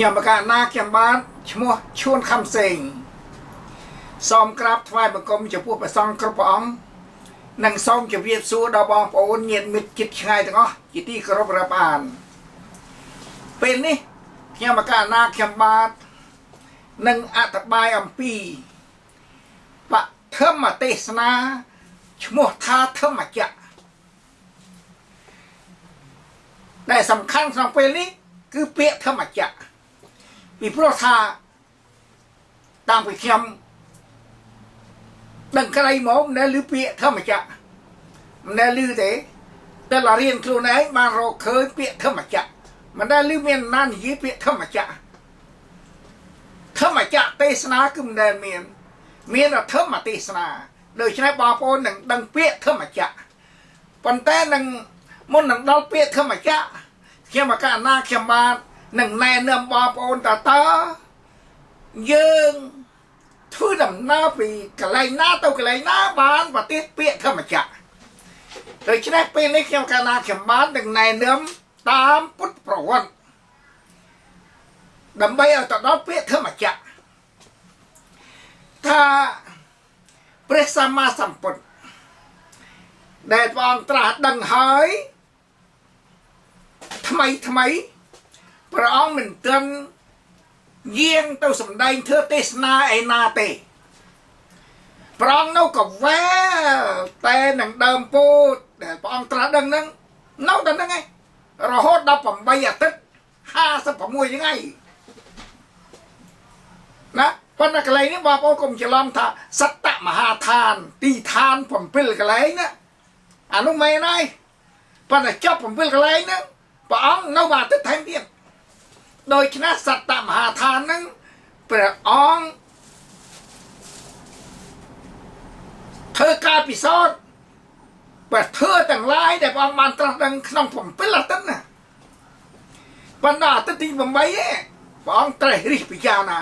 ខ្ញុំមកកាណាខ្ញុំបានឈ្មោះឈួនខំសេងសូមក្រាបថ្វាយបង្គំចំពោះព្រះសង្ឃគ្រប់ព្រះអង្គនិងសូមជម្រាបសួរដល់បងប្អូនញាតិមិត្តជិតឆ្ងាយទាំងអស់ជាទីគោរពរាប់អានពេលនេះខ្ញុំមកកាណាខ្ញុំបាទនឹងអត្ថបាយអំពីបឋមទេសនាឈ្មោះថាធម្មចក្រដែលសំខាន់ក្នុងពេលនេះគឺពាក្យធម្មចក្រពីព្រោះថាតាមពីខ្ញុំដឹងក្រៃមកមិនដែលឮពាក្យធម្មចក្រមិនដែលឮទេតែလာរៀនខ្លួនឯងបានរកឃើញពាក្យធម្មចក្រមិនដែលឮមានណានិយាយពាក្យធម្មចក្រធម្មចក្រទេសនាគឺមិនដែលមានធម្មទេសនាដូច្នេះបងប្អូននឹងដឹងពាក្យធម្មចក្រប៉ុន្តែនឹងមុននឹងដល់ពាក្យធម្មចក្រខ្ញុំមកកាលណាខ្ញុំបាននឹងណែនាំបងប្អូនតើយើងធ្វើដំណើរពីកន្លែងណាទៅកន្លែងណាបានប្រទេសពាក្យធម្មចក្រដូច្នេះពេលនេះខ្ញុំកាលណាខ្ញុំបាននឹងណែនាំតាមពុទ្ធប្រវត្តិដើម្បីឲ្យទៅដល់ពាក្យធម្មចក្រថាព្រះសម្មាសម្ពុទ្ធដែលព្រះអង្គត្រាស់ដឹងហើយថ្មីព្រះអង្គមិនទាន់យាងទៅសម្ដែងធ្វើទេសនាឯណាទេព្រះអង្គនៅកវែតែនឹងដើមពោធិ៍ដែលព្រះអង្គត្រាស់ដឹងហ្នឹងនៅតែហ្នឹងឯងរហូតដល់8អាទិត្យ56ថ្ងៃណាប៉ុន្តែកន្លែងនេះបងប្អូនកុំច្រឡំថាសត្តមហាឋានទីឋាន7កន្លែងណាអានោះមែនហើយប៉ុន្តែចប់7កន្លែងហ្នឹងព្រះអង្គនៅអាទិត្យថែមទៀតដូច្នេះសត្តមហាឋានហ្នឹងព្រះអង្គធ្វើការពិសោធន៍ព្រះធម៌ទាំងឡាយដែលព្រះអង្គបានត្រាស់ដឹងក្នុង7អាទិត្យណាប៉ុន្តែអាទិត្យទី8ឯងព្រះអង្គត្រេះរិះពិចារណា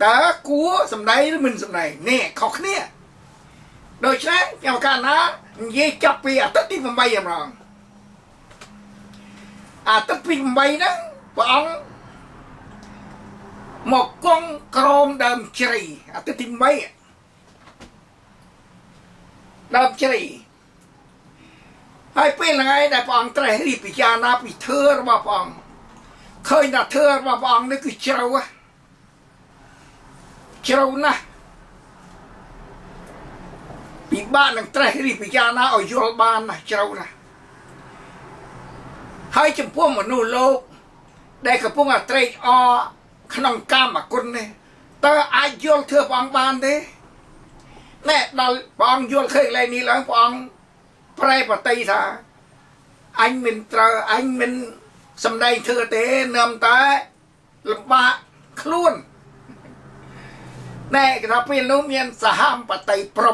តើគួរសម្ដែងឬមិនសម្ដែងនេះខុសគ្នាដូច្នេះខ្ញុំកាលណានិយាយចាប់ពីអាទិត្យទី8ម្ដងអាទិត្យទី8ហ្នឹងព្រះអង្គមកគង់ក្រោមដើមជ្រៃអាទិត្យទី8ដើមជ្រៃហើយពេលថ្ងៃដែលព្រះអង្គត្រេះរិះពិចារណាពីធម៌របស់ព្រះអង្គឃើញថាធម៌របស់ព្រះអង្គនេះគឺជ្រៅណាស់ពិបាកនឹងត្រេះរិះពិចារណាឲ្យយល់បានណាស់ជ្រៅណាស់ហើយចំពោះមនុស្សលោកដែលកំពុងតែត្រេកអរក្នុងកាមគុណនេះតើអាចយល់ធម៌ព្រះអង្គបានទេណែដល់ព្រះអង្គយល់ឃើញកន្លែងនេះឡើងព្រះអង្គប្រែបតីថាអញមិនត្រូវអញមិនសម្ដែងធម៌ទេនាំតែលំបាកខ្លួនណែគេថាពេលនោះមានសហបតីព្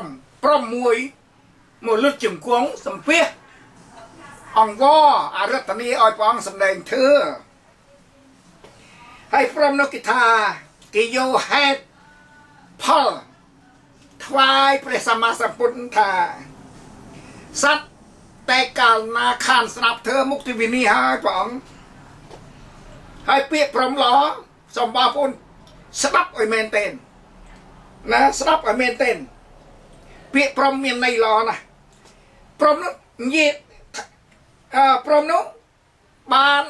រមមួយមកលុតជង្គង់សំភាសអង្គអរតនីឲ្យព្រះអង្គសម្ដែងធម៌ហើយព្រមនោះគេថាគេយកហេតុផលថ្វាយព្រះសម្មាសម្ពុទ្ធថាសត្វតែកាលណាខានស្ដាប់ធម៌មុខទិវិនីហើយព្រះអង្គហើយពាក្យព្រមល្អសូមបងប្អូនស្ដាប់ឲ្យមែនទែនណាស្ដាប់ឲ្យមែនទែនពាក្យព្រមមានន័យល្អណាស់ព្រមនោះនិយាយព្រមនោះបាន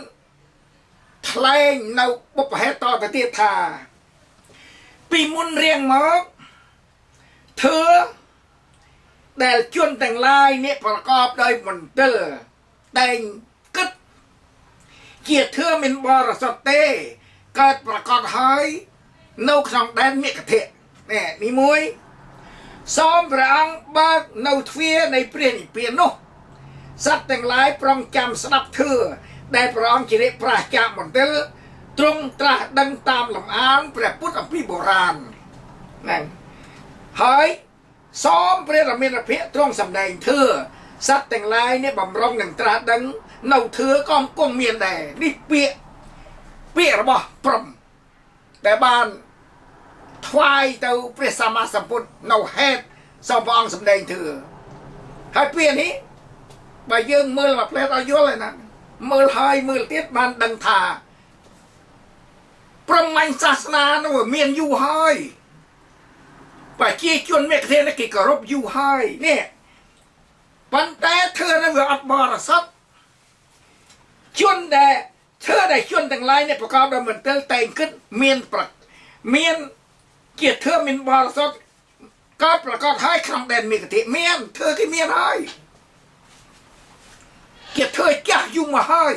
ថ្លែងនៅបុព្វហេតុតទៅទៀតថាពីមុនរៀងមកធើដែលជនទាំងឡាយនេះប្រកបដោយមន្ទិលតែងគិតជាធើមិនបរិសុទ្ធទេកើតប្រកបហើយនៅក្នុងដែនមេគធៈនេះទីមួយសូមព្រះអង្គបើកនៅទ្វារនៃព្រះនិព្វាននោះសត្វទាំងឡាយប្រងចាំស្ដាប់ធម៌ដែលព្រះអង្គជាប្រាសចាកមន្ទិលទ្រង់ត្រាស់ដឹងតាមលំអានព្រះពុទ្ធអំពីបុរាណហ្នឹងហើយសូមព្រះរាមាភិទ្រង់សម្ដែងធម៌សត្វទាំងឡាយនេះបំរុងនឹងត្រាស់ដឹងនៅធម៌ក៏គង់មានដែរនេះពាក្យរបស់ព្រំតែបានថ្វាយទៅព្រះសម្មាសម្ពុទ្ធនៅហេតុសូមព្រះអង្គសម្ដែងធម៌ហើយពាក្យនេះបើយើងមើលមកផ្លែឲ្យយល់ឯណាមើលហើយមើលទៀតបានដឹងថា ប្រមាញ់សាសនានោះមានយូរហើយប្រជាជនមេឃនេះគេគោរពយូរហើយនេះប៉ុន្តែធ្វើនឹងវាអត់បរិសុទ្ធជនដែលធ្វើដែលជនទាំងឡាយនេះប្រកបដោយមន្ទិលតែងគិតមានជាធ្វើមានបរិសុទ្ធក៏ប្រកបហើយក្នុងដែនមេឃមានធ្វើគេមានហើយជាធ្វើចាស់យូរមកហើយ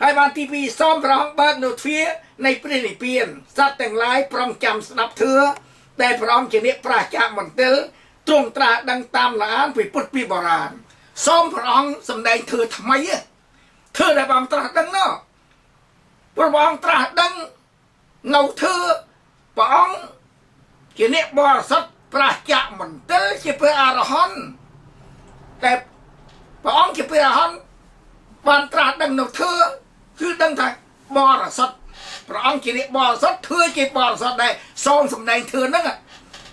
ហើយបានទី2សូមព្រះអង្គបើកនៅទ្វារនៃព្រះនិព្វានសត្វទាំងឡាយប្រងចាំស្ដាប់ធឿតែព្រះអង្គជាអ្នកប្រាជ្ញាមន្ទិលទ្រង់ត្រាស់ដឹងតាមឡានពីពុទ្ធពីបុរាណសូមព្រះអង្គសម្ដែងធឿថ្មីធឿដែលព្រះអង្គត្រាស់ដឹងនោះព្រះអង្គត្រាស់ដឹងនៅធឿព្រះអង្គជាអ្នកបរិសុទ្ធប្រាជ្ញាមន្ទិលជាព្រះអរហន្តតែព្រះអង្គជាព្រះអរហន្តបានត្រាស់ដឹងនៅធឿគឺដឹងថាបរិសុទ្ធព្រះអង្គជាអ្នកបរិសុទ្ធធឿជាបរិសុទ្ធដែរសូមសម្ដែងធឿហ្នឹង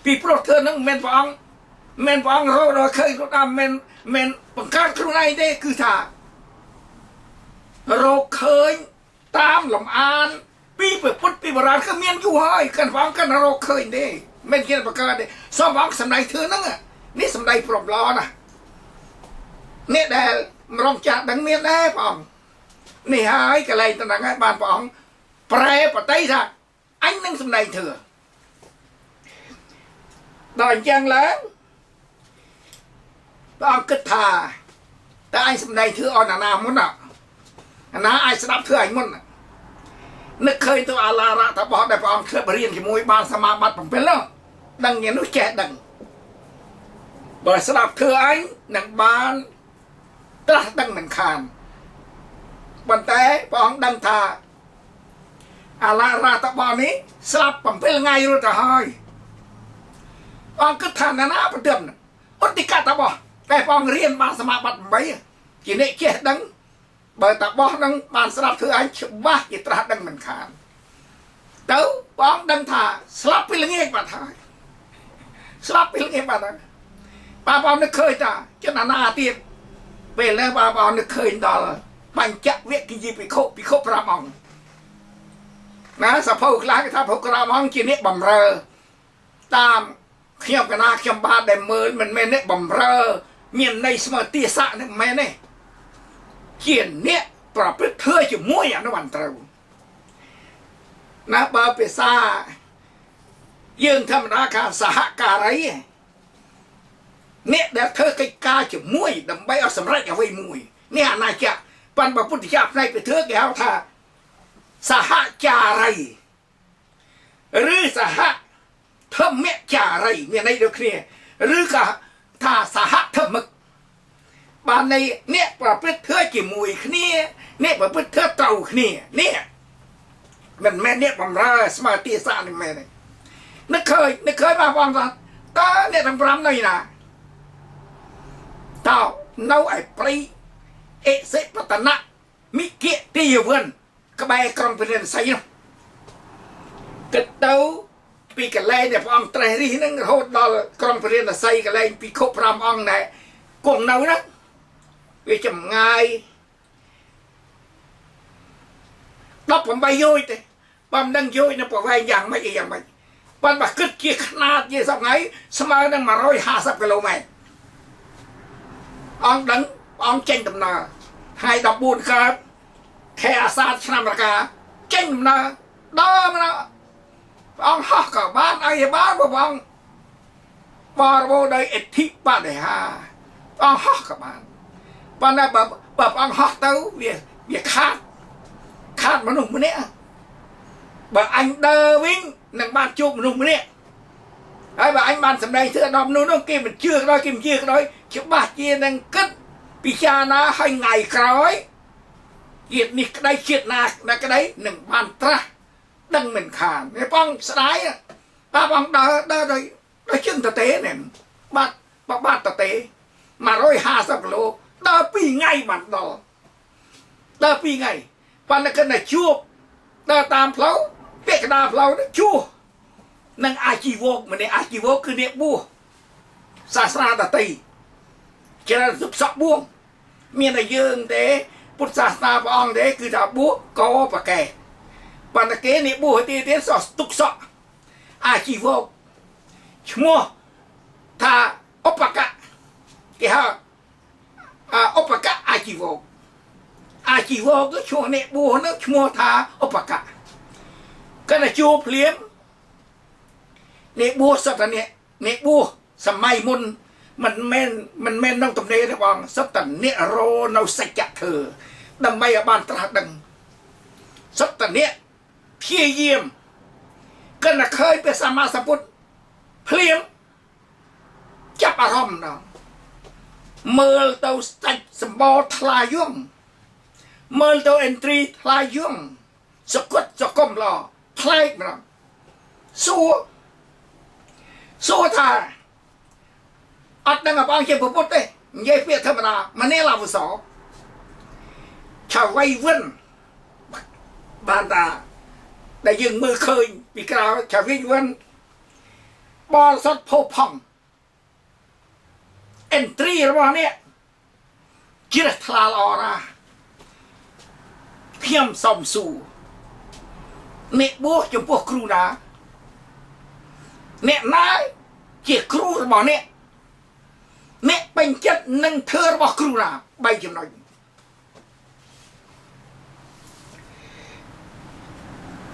ពីព្រោះធឿហ្នឹងមិនមែនព្រះអង្គរកដល់ឃើញខ្លួនមិនបង្កើតខ្លួនឯងទេគឺថារកឃើញតាមលំអានពីពុទ្ធពីបុរាណគឺមានយូរហើយកាន់ព្រះអង្គកាន់រកឃើញទេមិនគេបង្កើតទេសូមព្រះអង្គសម្ដែងធឿហ្នឹងនេះសម្ដែងប្រំឡណានេះដែលមរងចាស់ដឹងមានដែរព្រះអង្គនេះហើយកន្លែងតំណែងឲ្យបានព្រះអង្គប្រែបតីថាអញនឹងសម្ដែងធឿដល់អញ្ចឹងឡើងព្រះអង្គគិតថាតើអញសម្ដែងធឿអនណាមុនអាណាអាចស្ដាប់ធឿអញមុននឹកឃើញទៅអាឡារៈតបោះដែលព្រះអង្គធ្លាប់រៀនជាមួយបានសមាបត្តិ7នោះដឹងយ៉ាងនោះចេះដឹងបើស្ដាប់ធឿអញនឹងបានត្រាស់ដឹងមិនខានប៉ុន្តែព្រះអង្គដឹងថាអាឡារៈតបោះនេះស្លាប់7ថ្ងៃរួចទៅហើយព្រះអង្គគិតថាណាប្រទើបអតិកតបោះតែព្រះអង្គរៀនបានសមាបត្តិ8ជាអ្នកចេះដឹងបើតបោះនឹងបានស្ដាប់ធឿអញច្បាស់ជាត្រាស់ដឹងមិនខានទៅព្រះអង្គដឹងថាស្លាប់ពីល្ងាចបាត់ហើយស្លាប់ពីល្ងាចបាត់ហើយបងប្អូននឹកឃើញថាចិត្តអាណាទៀតពេលនេះបងប្អូននឹកឃើញដល់បញ្ចវគ្គយីភិក្ខុ5អង្គណាសភៅខ្លះគេថា5អង្គជាអ្នកបំរើតាមខ្ញុំកណាខ្ញុំបាទដែលមើលមិនមែនអ្នកបំរើមានន័យស្មើទាស័កនឹងមិនមែនទេជាអ្នកប្រព្រឹត្តធឿជាមួយអានោះបានត្រូវណាបើភាសាយើងធម្មតាការសហការីអ្នកដែលធ្វើកិច្ចការជាមួយដើម្បីឲ្យសម្រេចអ្វីមួយនេះអាណាចក្រប៉ុន្តែពុទ្ធជាផ្នែកពីធឿគេហៅថាសហចារីឬសហធម្មចារីមានន័យដូចគ្នាឬក៏ថាសហធម្មបានន័យអ្នកប្រព្រឹត្តធឿជាមួយគ្នាអ្នកប្រព្រឹត្តធឿត្រូវគ្នានេះមិនមែនអ្នកបំរើស្មើទាស័កនឹងមែនទេនឹកឃើញបងប្អូនថាតើអ្នកទាំង5នៅណាតើនៅឯព្រៃអិសិបតនៈមិគិទាយវិនក្បែរក្រុងព្រះរាជសីនោះគិតទៅពីកលែងដែលព្រះអង្គត្រេះរិះហ្នឹងរហូតដល់ក្រុងព្រះរាជសីកលែងពីខុ5អង្គដែលគង់នៅហ្នឹងវាចម្ងាយ18យោជទេបើមិនដឹងយោជនៅប្រវែងយ៉ាងម៉េចអីយ៉ាងម៉េចបើគិតជាຂ្នាតជាសប្ងៃស្មើនឹង150គីឡូម៉ែត្រអង្គដឹងអង្គចេញដំណើរថ្ងៃ14កើតខែអាសាឍឆ្នាំរកាចេញដំណើរដល់មកអង្គហោះក៏បានអីបានបើអង្គបរបោដោយអធិបដិហាអង្គហោះក៏បានប៉ុន្តែបើអង្គហោះទៅវាខាតមនុស្សម្នាក់បើអញដើរវិញនឹងបានជួបមនុស្សម្នាក់ហើយបើអញបានសម្ដែងធឿដល់មនុស្សនោះគេមិនជឿក៏ដោយច្បាស់ជានឹងគិតពិចារណាឲ្យថ្ងៃក្រោយជាតិនេះក្តីជាតិណាក្តីនឹងបានត្រាស់ដឹងមិនខាននេះបងស្ដាយបងដើរដោយជើងតទេនេះបាត់តទេ150គីឡូដើរ2ថ្ងៃបានដល់ដើរ2ថ្ងៃប៉ុន្តែគិតតែជួបដើរតាមផ្លូវពាក់កណ្ដាលផ្លូវជួបនឹងអាជីវកម្នាក់អាជីវកគឺអ្នកបួសសាសនាដតីច្រើនសុបសក់បួសមានតែយើងទេពុទ្ធសាសនាព្រះអង្គទេគឺថាបួសកបកែ ប៉ុន្តែគេនេះបួសទៀតសោះទុកសក់អាជីវកឈ្មោះថាឧបកៈគេហៅឧបកៈអាជីវកគឺឈ្មោះនេះបួសនោះឈ្មោះថាឧបកៈកាន់តែជួភ្លាមនេះបួសសតនេះបួសសម័យមុនមិនមែននៅទំនេរទេបងសតនិរោនៅសច្ចៈធ្វើដើម្បីឲ្យបានត្រាស់ដឹងសតនិព្យាយាមកាន់តែឃើញព្រះសម្មាសម្ពុទ្ធភ្លាមចាប់អារម្មណ៍ដល់មើលទៅស្ដេចសម្បោថ្លាយងមើលទៅអេនទ្រីថ្លាយងសកត់សកុំឡផ្លែកម្ដងសួរថាអត់ដឹងអបងជាពុទ្ធទេនិយាយពាក្យធម្មតាម្នេះឡាវសឆាវៃវិនបានតាដែលយើងមើលឃើញពីក្រៅឆាវៃវិនបលសតផោផង់អេនទ្រីរបស់នេះជ្រះថ្លាល្អណាស់ខ្ញុំសុំសួរអ្នកបួសចំពោះគ្រូណាអ្នកណាជាគ្រូរបស់អ្នកពេញចិត្តនឹងធ្វើរបស់គ្រូណា3ចំណុច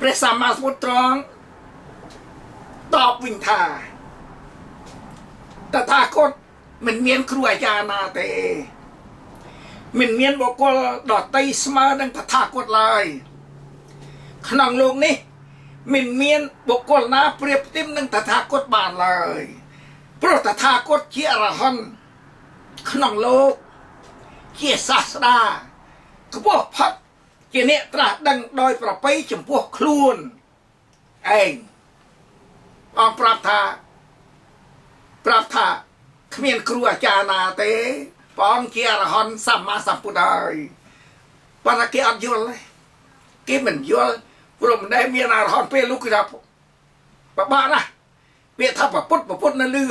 ព្រះសម្មាសម្ពុទ្ធត្រង់តបវិញថាតថាគតមិនមានគ្រូអាចារ្យណាទេមិនមានបុគ្គលដតីស្មើនឹងតថាគតឡើយក្នុងលោកនេះមិនមានបុគ្គលណាប្រៀបធៀបនឹងតថាគតបានឡើយព្រោះតថាគតជាអរហន្តក្នុងលោកជាសាស្តាខ្ពស់ផុតជាអ្នកត្រាស់ដឹងដោយប្រពៃចំពោះខ្លួនឯងអង្គប្រាប់ថាគ្មានគ្រូអាចារ្យណាទេព្រះអង្គជាអរហន្តសម្មាសម្ពុទ្ធហើយប៉ុន្តែគេអត់យល់ទេគេមិនយល់ព្រោះមិនដែលមានអរហន្តពេលលោកគឺថាបបាក់ណាពាក្យថាពុទ្ធនៅលឺ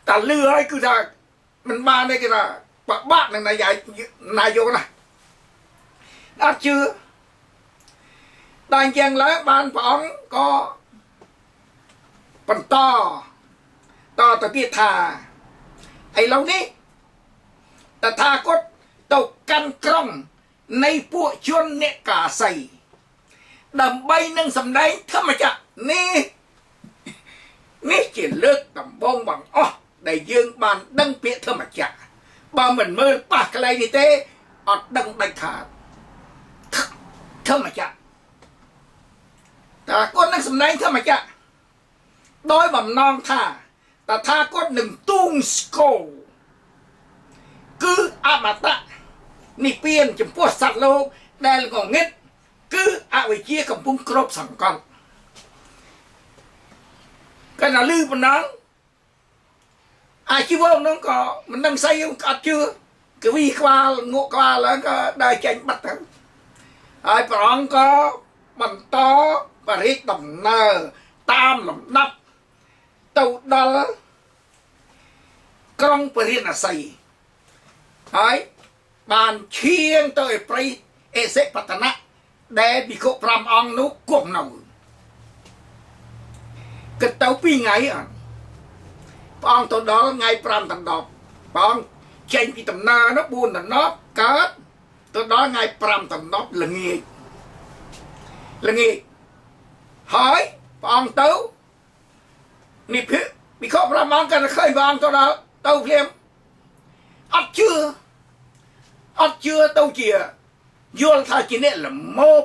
តែលឺហើយគឺថាមិនបានទេគេថាបបាក់នឹងណាយកណាអត់ជឿដល់អញ្ចឹងឡើយបានព្រះអង្គក៏បន្តទៅទៀតថាឥឡូវនេះតថាគតទៅកាន់ក្រុងនៃពួកជនអ្នកកាសីដើម្បីនឹងសម្ដែងធម្មចក្រនេះជាលើកដំបូងបង្អស់ដែលយើងបានដឹងពាក្យធម្មចក្របើមិនមើលប៉ះកន្លែងនេះទេអត់ដឹងដាច់ខាតធម្មចក្រតថាគតនឹងសម្ដែងធម្មចក្រដោយបំណងថាតថាគតនឹងទូងស្គរគឺអមតៈនិព្វានចំពោះសត្វលោកដែលងងឹតគឺអវិជ្ជាកំពុងគ្របសង្កត់កាលណាលឺប៉ុណ្ណឹងអាជីវៈនោះក៏មិនដឹងស្អីអត់ជឿកវីក្បាលងក់ក្បាលឡើងក៏ដើរចេញបាត់ទៅហើយព្រះអង្គក៏បន្តបរិយាដំណើរតាមលំដាប់ទៅដល់ក្រុងពរិណសីហើយបានឈៀងទៅឯព្រៃអេសិបតនៈដែលភិក្ខុ5អង្គនោះគង់នៅគិតទៅ2ថ្ងៃអត់ព្រះអង្គទៅដល់ថ្ងៃ5ដណ្ដប់ព្រះអង្គចេញពីដំណើរនោះ4ដណ្ដប់កើតទៅដល់ថ្ងៃ5ដណ្ដប់ល្ងាចហើយព្រះអង្គទៅនេះភិក្ខុ5អង្គក៏ឃើញព្រះអង្គទៅដល់ទៅភ្លាមអត់ជឿទៅជាយល់ថាជាអ្នកល្មោប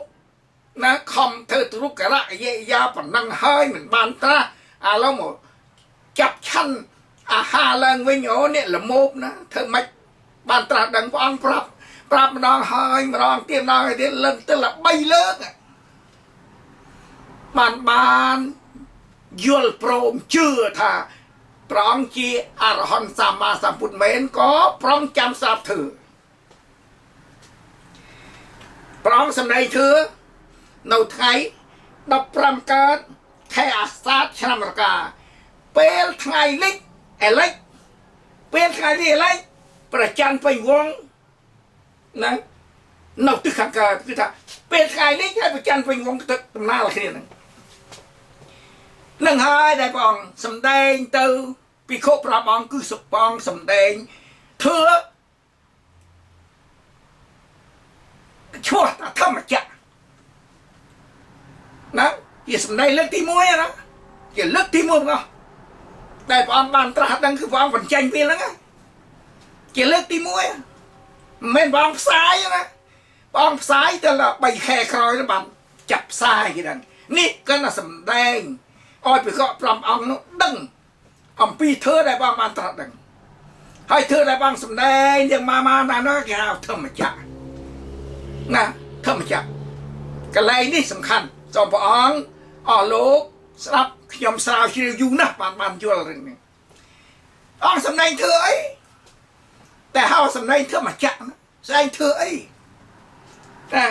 ណាខំធ្វើទរុករៈយាប៉ុណ្ណឹងហើយមិនបានត្រាស់ឥឡូវមកចាប់ឆាន់អាហារឡើងវិញអូអ្នកល្មោបណាធ្វើម៉េចបានត្រាស់ដឹងព្រះអង្គប្រាប់ម្ដងហើយម្ដងទៀតម្ដងហើយទៀតលើកទៅ3លើកបានយល់ព្រមជឿថាព្រះអង្គជាអរហន្តសម្មាសម្ពុទ្ធមែនក៏ប្រងចាំស្រាប់ធ្វើព្រះអង្គសម្ដែងធ្វើនៅថ្ងៃ15កើតខែអាសាឍឆ្នាំរកាពេលថ្ងៃលិចពេលថ្ងៃនេះប្រច័នពេញវងណានៅទិសខាងកើតគឺថា เป็นไงนี่แค่ประจันเป็นวงตึกตำนานอะไรเนี่ยนั่งหายได้ปองสำแดงเตอปีโคปราบองคือสปองสำแดงเธอชั่วแต่ถ้ามาจะนะอย่าสำแดงเลือกที่มวยนะอย่าเลือกที่มวยก็ได้ปองบานตราดังคือปองฝันใจไปแล้วไงอย่าเลือกที่มวยเม่นปองซ้ายนะปองซ้ายแต่ละใบแค่คอยแล้วบันจับซ้ายกันนี่ก็น่าสำแดงอ้อยไปก็ปรำองนุดึงอมปีเธอได้บ้างมันตรัสดึงให้เธอได้บ้างสำแดงยังมานานน้อยแกเอาเธอมาจักนะเธอมาจักกันเลยนี่สำคัญจอมพระองค์อ๋อลูกสลับขยมสาวชิวอยู่นะมันยั่วเรื่องนี้อ๋อสำแดงเธอไอ้แต่เฮาสำแดงเธอมาจักนะแสดงเธอไอ้นะ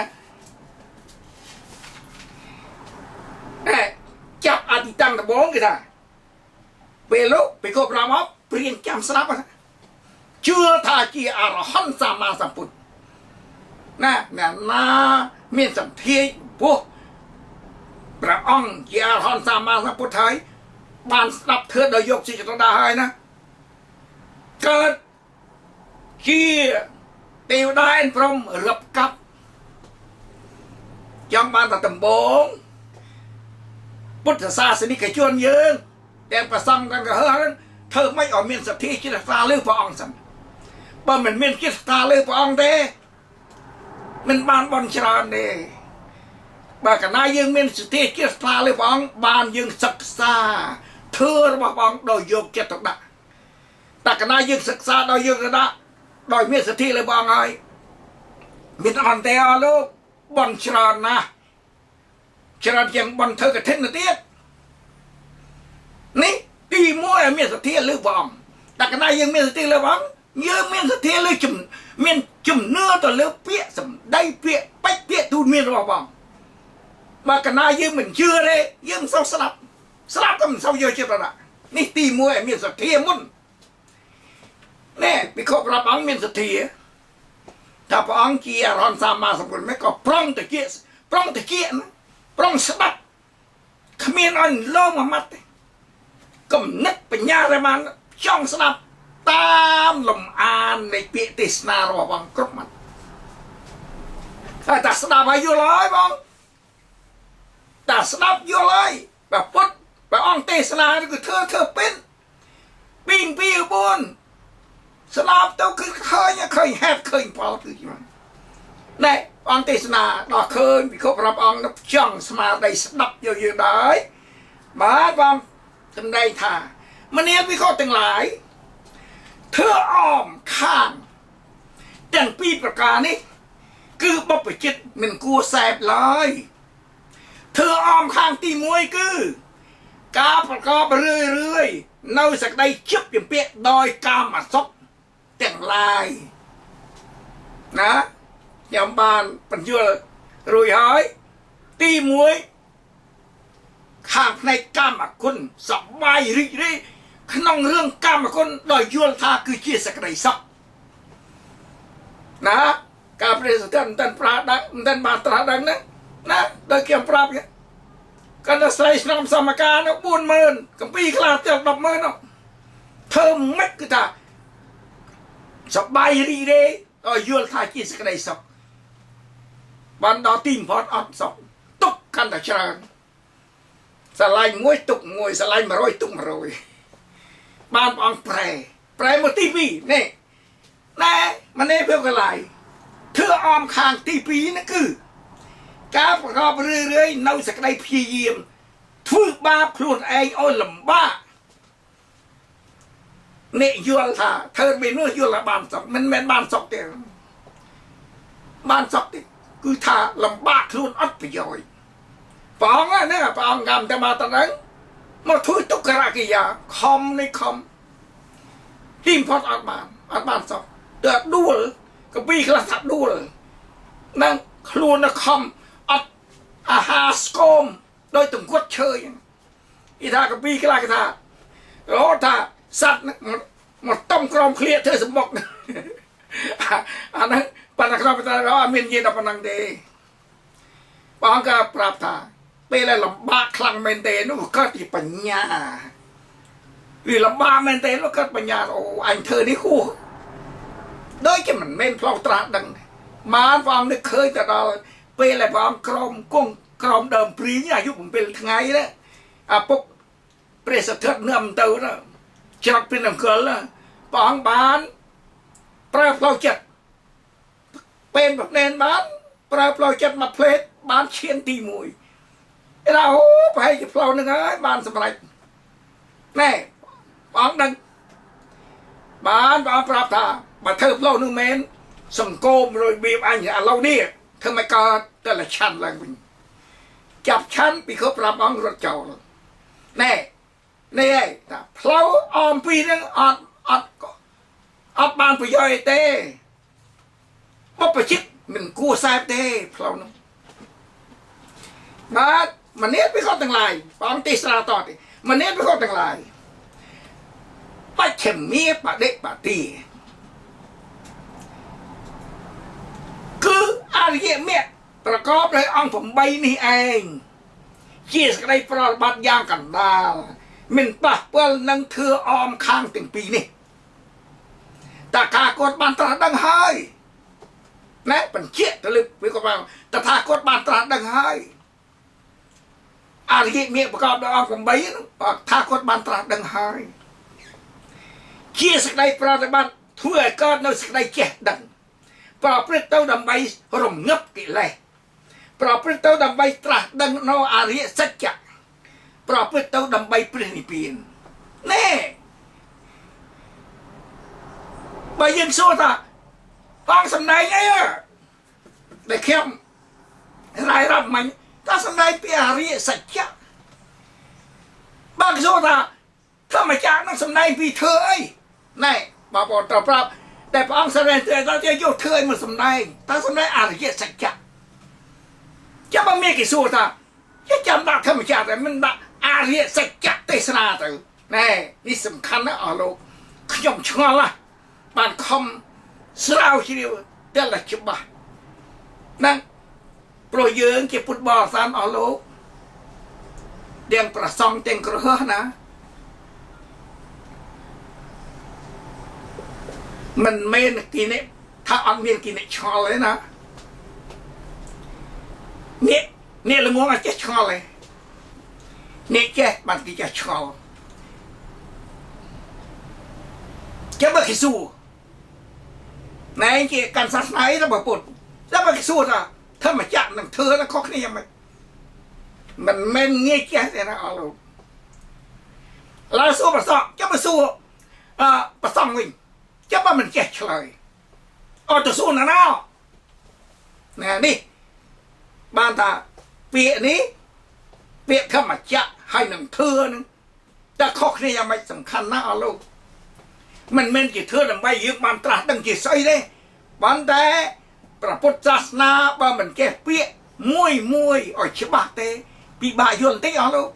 จับอธิตังตะบงกันได้เปลุไปกบรามอบเปลี่ยนจำสลับเชื่อท่าจีอารหันสามาสัมพุทธนะนาเมียนสัมเทียพวกพระองค์จีอารหันสามาสัมพุทธไทยบานสลับเธอโดยยกสิจตดาให้นะเกิดจีเตียวได้พรหมรับกับจังบานตะบงพุทธศาสนิกชนยืนแต่ประสังกันก็เฮ้ยเธอไม่ออกเมียนสัตย์จิตตาเลือพระองค์สันบ่เหมือนเมียนจิตตาเลือพระองค์เด้มันบานบอลชราเด้บ่กันนายยังเมียนสัตย์จิตตาเลือพระองค์บานยังศึกษาเธอพระองค์โดยโยกเจตนาแต่กันนายยังศึกษาโดยโยกเจตนาโดยเมียนสัตย์เลยพระองค์ไงมีอันเตอลูกบอลชรานะชรายังบอลเธอกับเทนนาเตียนี่ตีมวยเมียสเทียหรือบองแต่กันนายยังเมียสเทียหรือบองยังเมียสเทียหรือจุ่มเมียนจุ่มเนื้อตัวเลือเปียสมได้เปียไปเปียตูนเมียหรือบองมากันนายยังเหมือนเชื่อเลยยังเศร้าสลับก็มันเศร้าเยอะเจ้าละนี่ตีมวยเมียสเทียมุ่นแน่ไปขบรับบองเมียสเทียถ้าพระองค์เกียร์รอนสามมาสมบูรณ์ไม่ก็ปล้องตะเกียนะปล้องสบัดขมิ้นอ่อนโลมามัดก็นึกปัญญาอะไรมันช่องสนับตามลมอานในเปียติสนาระวังกรบมันแต่สนับอายุร้อยบ้างแต่สนับอยู่เลยแบบพุทธแบบอ่องเตสนาคือเธอเป็นปิ้งปีบนสนับเต้าคือเคยแฮปเคยพอคือที่มันในอ่องเตสนาเราเคยมีเขารับอ่องนับช่องสมาได้สนับเยอะๆได้มาบ้างจำได้ท่ามันเนี่ยวิเคราะห์ต่างหลายเธออ้อมข้างแต่งปีประการนี้คือบ๊อบไปจิตมันกูแสบเลยเธออ้อมข้างตีมวยคือกาประกอบเรื่อยๆเน่าสักได้ชิบอย่างเปียดอยกามาซกแต่งลายนะยามบานปัญญารวยหายตีมวยข้างในกามคุณสบายริขนองเรื่องกามคุณโดยยุลธาคือเชี่ยสักได้สักนะการเปรียบเทียบดันปราดังดันบาตราดังนะโดยเกี่ยวปราบเนี่ยกันจะใส่สนามสมการนะบุญเมินกับปีคลาเตียบดับเมินเนาะเธอไม่คือtaสบายริโดยยุลธาเชี่ยสักได้สักบันดาทีมพอดอัดสักตุกกันแต่เชิญสลายงวยตุกงวยสลายมาโรยตุกมาโรยบ้านปองแปรหมดทีวีนี่มันเนี่ยเพื่ออะไรเธอออมคางทีวีนั่นคือการประกอบเรื่อยๆเน่าสักได้พีเยี่ยมทุบบาปครูนเองโอ้ลำบ้าเนี่ยยัวท่าเธอเป็นนู้ยัวละบานศอกมันบานศอกเดียวบานศอกดิคือท่าลำบ้าครูนอัดไปย่อยปองอ่ะเนี่ยปองกำจะมาตอนนั้นมาทุยตุกรากิยาคอมในคอมทีมพอดอัดบานสอบเดือดดูเลยกับปีกระสับดูเลยนั่งครูนคอมอัดอาหาสโกมโดยตุ่มกวดเชยอีท่ากับปีกระทาโอ้ท่าสัตว์หมดต้มกรอมเคลียเธอสมบอกอันนั้นปนักเราไปตายแล้วเมียนเย็นเอาปนังเด บางก็ปรับท่าเป็นอะไรลำบากคลังเมนเตนก็ที่ปัญญาหรือลำบากเมนเตนก็ปัญญาโอ้อันเธอนี่คู่โดยจะมันเมนพลาวตราดังมาฟังนึกเคยแต่เราเป็นอะไรฟังกรมกุ้งกรมเดิมปรีเนี่ยอายุผมเป็นไงเนี่ยปุ๊บเปรสเถิดเนื่อมเตอร์นะจักเป็นหนังเกลือปองบานปราบเราจัดเป็นแบบเน้นบ้านปราบเราจัดมาเพลทบ้านเชียนตีมวยเราไปจะเพลาหนึ่งไอ้บ้านสมัยแน่ปองดังบ้านปองปราบตามาเทิบเราหนึ่งเมนสังโกมเลยบีบอันอย่างเราเนี่ยทำไมก็แต่ละชั้นอะไรมึงจับชั้นปีเขาปราบบ้องรถเจ้าแน่แน่เพลาออมปีนึงอดบ้านไปย่อยเต้มาประชิดมันกู้แซบเต้เพลานึงมันเนี้ยไปเข้าต่างลายปองตีสระต่อดิมันเนี้ยไปเข้าต่างลายไปเข็มเมียปะเด็กปะตีคืออะไรเมียประกอบเลยองผมใบนี่เองเชี่ยสกได้ประบัดยางกันดามันปะเปิ้ลนังเธอออมข้างถึงปีนี่แต่กากดบันตราดังไห้นะเป็นเชี่ยตะลึกไปกับเราแต่ถ้ากดบันตราดังไห้อะไรเมียประกอบด้วยองผมใบถ้ากดบันตราดังไห้เชี่ยสกได้ประบัดทั่วก็นสกได้เจ็ดดังปราบพฤติเต้าดำใบรมงับกิเลสปราบพฤติเต้าดำใบตราดังนออาริยสัจจะปราบพฤติเต้าดำใบปรินิพีนแน่ใบยังโซตาฟังสำนัยไงได้เข้มรายรับมันถ้าสำนัยเปียริสัจจะบางโซตาถ้ามาจากนักสำนัยปีเธอไอ้แน่บาปตราปราบแต่พระองค์แสดงแต่เราจะยกเธอมาสำนัยถ้าสำนัยอริยสัจจะจะมาเมียกี่โซตาจะจำได้ธรรมชาติแต่มันได้อาริยสัจจะเทศนาตัวแน่นี่สำคัญนะอ๋อลูกขยมชงละบางคำสลาวชีวิตเดี๋ยวละฉบับนั่นโปรยเยืองเก็บปุตบอลสารอ๋อลูกเดียงประซองเต็งกระเฮือนะมันเมนกินเนี่ยถ้าอันเมียนกินเนี่ยชอเลยนะเนี่ยละงวงอาจจะชอเลยเนี่ยแกมันกิจะชอจะมาคิสูในเกี่ยกันศาสนาเราบอกปุ๊บแล้วมาคิสูอ่ะถ้ามาจับหนังเธอแล้วข้อนี้ยังมันเมนเงี้ยแกเนี่ยนะเอาลูกเราสู้ประสองจะมาสู้ประสองวิ่งจะว่ามันแก่เฉยอ๋อจะสู้นะน้าเนี่ยนี่บ้านตาเปียนี้เปียเข้ามาจะให้หนังเธอนึงแต่ข้อนี้ยังไม่สำคัญนะเอาลูกมันเมนกี่เธอหนังใบยึกมันตราตั้งกี่ไซเลยบันแต่พระพุทธศาสนาว่ามันแก่เปียมวยอ๋อชิบะเตปีบายนเตเอาลูก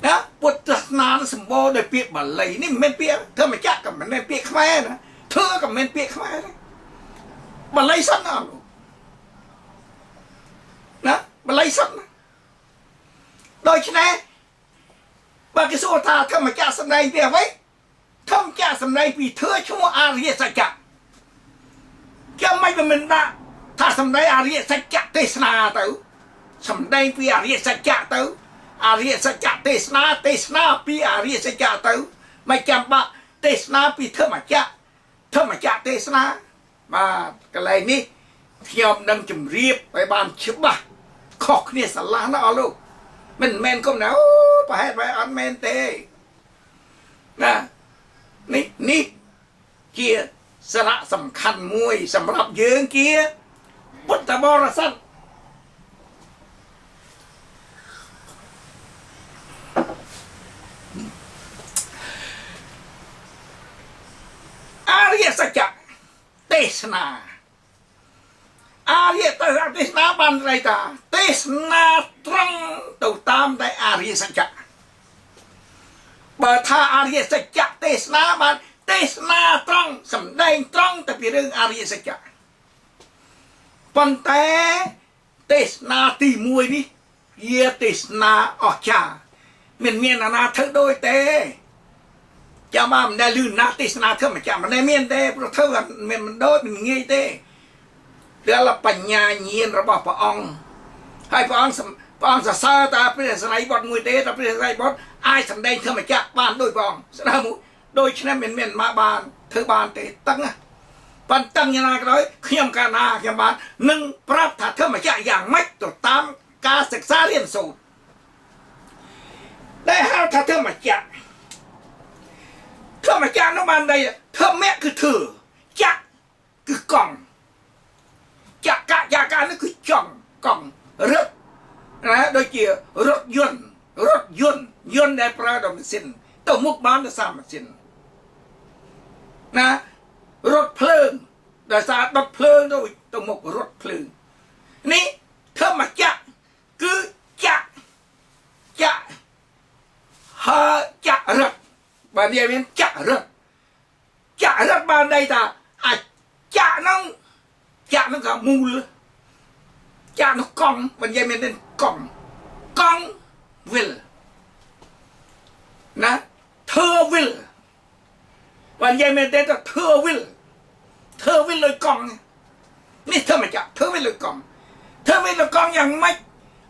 นะพุทธศาสนาสมบูรณ์โดยเปียบาลีนี่มันเปียเธอไม่จักกับมันเปียขแม่นะเธอกับมันเปียขแม่บาลีสั้นเอาลูกนะบาลีสั้นโดยฉะนั้นบางกิสุธาเธอมาจักสำเร็จเปียไว้เธอจักสำเร็จปีเธอชั่วอาริยสัจจะจะไม่เป็นมันนะถ้าสำเร็จอาริยสัจจะเทศนาเต๋อสำเร็จปีอาริยสัจจะเต๋ออาริยสัจจะเทศนาปีอาริยสัจจะเต๋อไม่จำปะเทศนาปีเธอมาจักเทศนามากันไรนี้เที่ยวดังจุ่มเรียบไปบ้านชิบะขอกเนี่ยสลานะเอาลูกมันแมนก็หนาวไปให้ไปอันแมนเตนะนี่เกียร์สระสำคัญมวยสำหรับเยื้องเกียร์พุทธบริษัทอาริยสัจจะเทศนาอาริยสัจจะเทศนาบันไรตาเทศนาตรังตัวตามได้อาริยสัจจะเปิดท่าอาริยสัจจะเทศนาบันเทศนาตรังสำแดงตรังแต่เป็นเรื่องอาริยสัจจะปันแต่ ទេសនាទី1នេះជាទេសនាអស្ចារ្យមានអាណាធ្វើដូចទេចាំមកមិនដែលលឺណាទេសនាធ្វើមិនចាំមិនដែលមានទេព្រោះធ្វើមិនដូចមិនងាយទេដែលបញ្ញាញាណរបស់ព្រះអង្គហើយព្រះអង្គសរសើរតាព្រះសរិយបុត្រមួយទេតាព្រះសរិយបុត្រអាចសម្ដែងធម្មចក្របានដូចព្រះអង្គស្ដាប់មួយដូចឆ្នាំមិនមកបានធ្វើបានទេតឹងប៉ុន្តែយ៉ាងណាក៏ដោយខ្ញុំកាលណាខ្ញុំបាននឹងប្រាប់ថាធម្មចក្រយ៉ាងម៉េចទៅតាមការសិក្សារៀនសូត្រដែលហៅថាធម្មចក្រនោះបានន័យធម្មៈគឺធ្វើចក្រគឺកង់ចក្រនេះគឺចង់កង់រឹកណាដូចជារថយន្តដែលប្រើដោយម៉ាស៊ីនទៅមុខបានដោយសារម៉ាស៊ីនណារថភ្លើងដោយសារដុតភ្លើងទៅមុខរថភ្លើងនេះធម្មចក្រគឺចក្រហើយចក្ររឹកបាននិយាយមានចក្ររឹកបានន័យថាអាចចក្រហ្នឹងក៏មូលចក្រនោះកង់បាននិយាយមានកង់វិលណាធ្វើវិលបាននិយាយមែនទេទៅធ្វើវិលលើកង់នេះធម្មចក្រធ្វើវិលលើកង់យ៉ាងម៉េច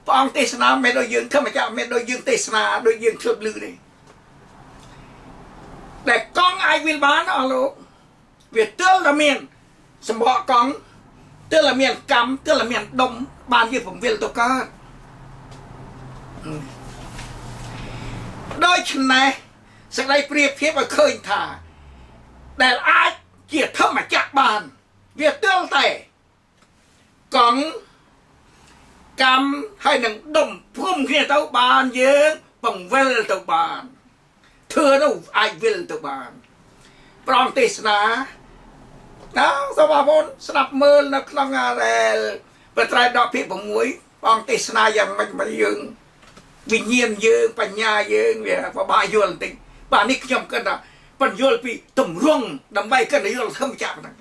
ព្រះអង្គទេសនាមិនដូចយើងធម្មចក្រមិនដូចយើងទេសនាដូចយើងធ្លាប់ឮទេតែកង់អាចវិលបានអស់លោកវាទើបតែមានសម្បកកង់ទើបតែមានកម្មទើបតែមានដុំបានជាពំវិលទៅកើតដូច្នេះសេចក្តីប្រៀបធៀបឲ្យឃើញថាដែលអាចជាធម្មចក្របានវាទើបតែកង់កម្មហើយនឹងដុំភូមិគ្នាទៅបានយើងបង្វិលទៅបានធ្វើទៅអាចវិលទៅបានប្រងទេសនាសូមបងប្អូនស្ដាប់មើលនៅក្នុងដែលបត្រៃដកភាគ6បងទេសនាយ៉ាងម៉េចមកយើងវិញ្ញាណយើងបញ្ញាយើងវាបបាក់យល់បន្តិចបាទនេះខ្ញុំគិតថាបញ្យល់ពីទម្រង់ដើម្បីគិតយល់ធម្មចក្រហ្នឹង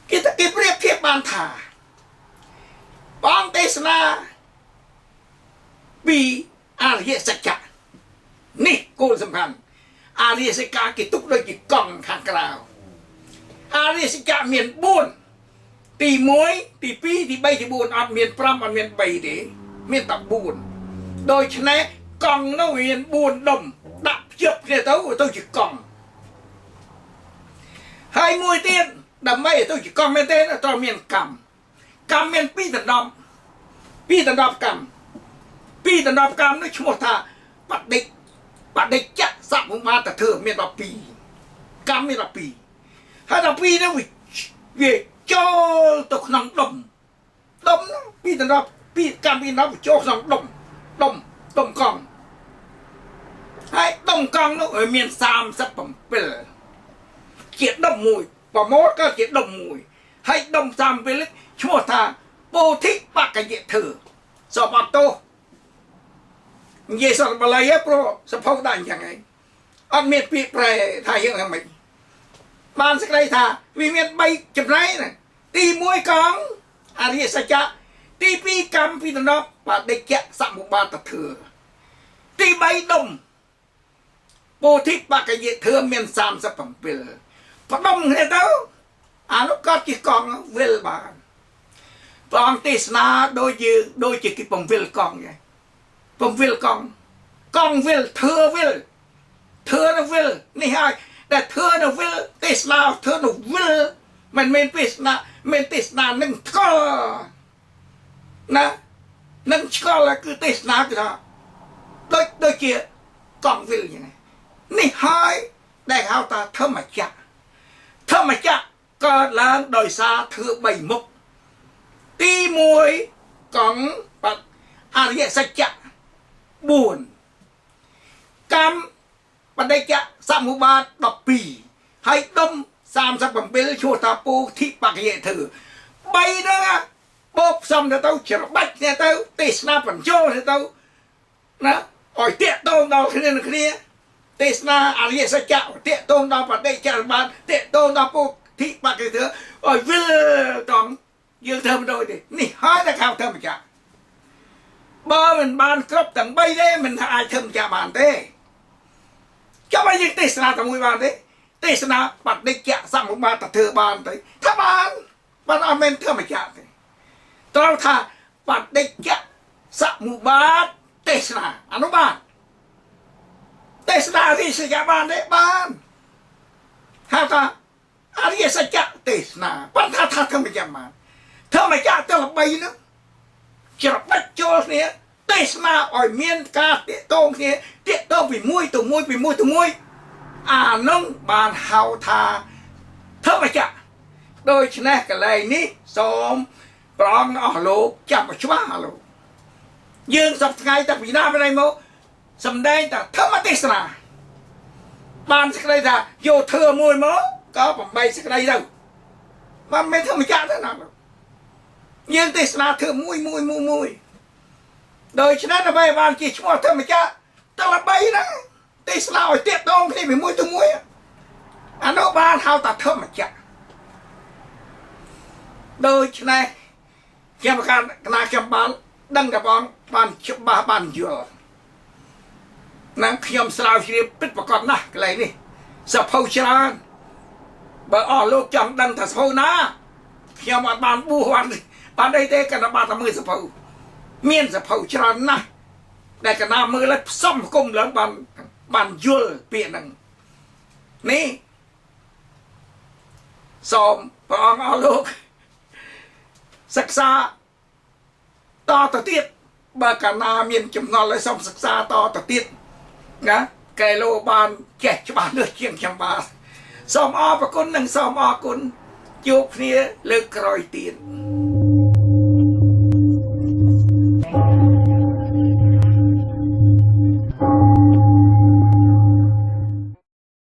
គេប្រៀបធៀបបានថាបងទេសនាពីអរិយសច្ចៈនេះគោលសំខាន់អរិយសច្ចៈគេទុកដូចជាកង់ខាងក្រៅអរិយសច្ចៈមាន4ទី1ទី2ទី3ទី4អត់មាន5អត់មាន3ទេមានតែ4ដូច្នេះកង់នោះមាន4ដុំដាក់ភ្ជាប់គ្នាទៅជាកង់ហើយមួយទៀតដើម្បីទៅជាកង់មែនទេត្រូវមានកម្មមាន2ដណ្ដប់កម្មនេះឈ្មោះថាបដិច្ចសមុមាតធើមាន12កម្មមាន12ហើយ12នោះវាចូលទៅក្នុងដុំនោះ2ដណ្ដប់កម្ម2ដណ្ដប់ចូលក្នុងដុំកង់ហើយដុំកង់នោះមាន37ជាដុំមួយប្រមូលក៏ជាដុំមួយហើយដុំ37ឈ្មោះថាពោធិបក្កយធើសពតោនិយាយសត្វបាលីព្រោះសភៅដាក់អញ្ចឹងឯងអត់មានពាក្យប្រែថាយើងយ៉ាងម៉េចបានសេចក្តីថាវាមាន3ចំណែកណាទី1កង់អរិយសច្ចៈទី2កម្មពីដំណប់បដិច្ចសមុបាទធើទី3ដុំពោធិបក្កយធើមាន37ផ្ដុំគ្នាទៅអានោះក៏ជាកង់វិលបានព្រះអង្គទេសនាដូចជាគេបំវិលកង់ហ្នឹងបំវិលកង់វិលធ្វើវិលនៅវិលនេះហើយតែធ្វើនៅវិលទេសនាធ្វើនៅវិលមិនមែនទេសនានឹងស្គាល់ណានឹងស្គាល់គឺទេសនាគឺថាដូចជាកង់វិលយ៉ាងនេះហើយដែលហៅថាធម្មចក្រកើតឡើងដោយសារធ្វើ3មុខទី1កង់អរិយសច្ចៈ4កម្មបដិច្ចសមុបាទ12ហើយដុំ37ឈ្មោះថាពោធិបក្កយធើ3ហ្នឹងបូកផ្សំទៅច្របាច់គ្នាទៅទេសនាបញ្ចូលទៅណាឲ្យតាក់ទងដល់គ្នាទេសនាអរិយសច្ចៈតាក់ទងដល់បដិច្ចសមុបាទតាក់ទងដល់ពោធិបក្កយធើឲ្យវិល dương thơm đôi đi nè hỏi là khao thơm chả bơ mình bàn cướp tầng bay đấy mình ai thơm chả bàn thế cho bây giờ tê sna tầm mùi bàn đấy tê sna bắt đích chạ sang một bàn ta thừa bàn tới thà bàn amen thơm chả thế tao thà bắt đích chạ sang một bàn tê sna anh bàn tê sna thì sẽ chả bàn đấy bàn ha ta anh ấy sẽ chạ tê sna bàn thà thơm chả bàn thơm chả tao là bay nữa chỉ là bắt cho nè tê sna ở miền ca tiệt tông nè tiệt tông vì mũi từ mũi à nông bàn hào thà thơm mà chả đôi chân này cái này ní xóm bóng ở lô chạm vào chua hà lô dương sập ngay tại Việt Nam bên này mô sầm đây ta thơm mà tê sna bàn sẽ đây là vô thừa mùi mớ có bằng bay sẽ đây đâu mà mấy thơm mà chả thế nào nhưng tê sna thừa mùi đời cho nên là bây bàn chỉ mua thơm mà chả ta là bay đó tê sna ở tiệt đông thì phải mũi anh nó bàn hao ta thơm mà chả đời cho nên khi mà na khi bàn đăng cả bàn chụp bàn dừa năng khi mà sao chỉ biết bà con nè cái này đi sập hậu tràn bà ở lúc chẳng đăng thật hậu na khi mà bàn bu hoàn bàn đây thế cái là bàn ta mười sập hậu miên sập hậu tràn nè để cái nam mưa là xong cùng lớn bàn dừa biển năng ní xong bà ở lúc sắc xa to tờ tiết bà cả nam miền chùm ngon lấy xong sắc xa to tờ tiết ngá cái lô bàn trẻ cho bàn được chuyện chẳng bà xong o và con nâng xong o con chụp nia lực rồi tiền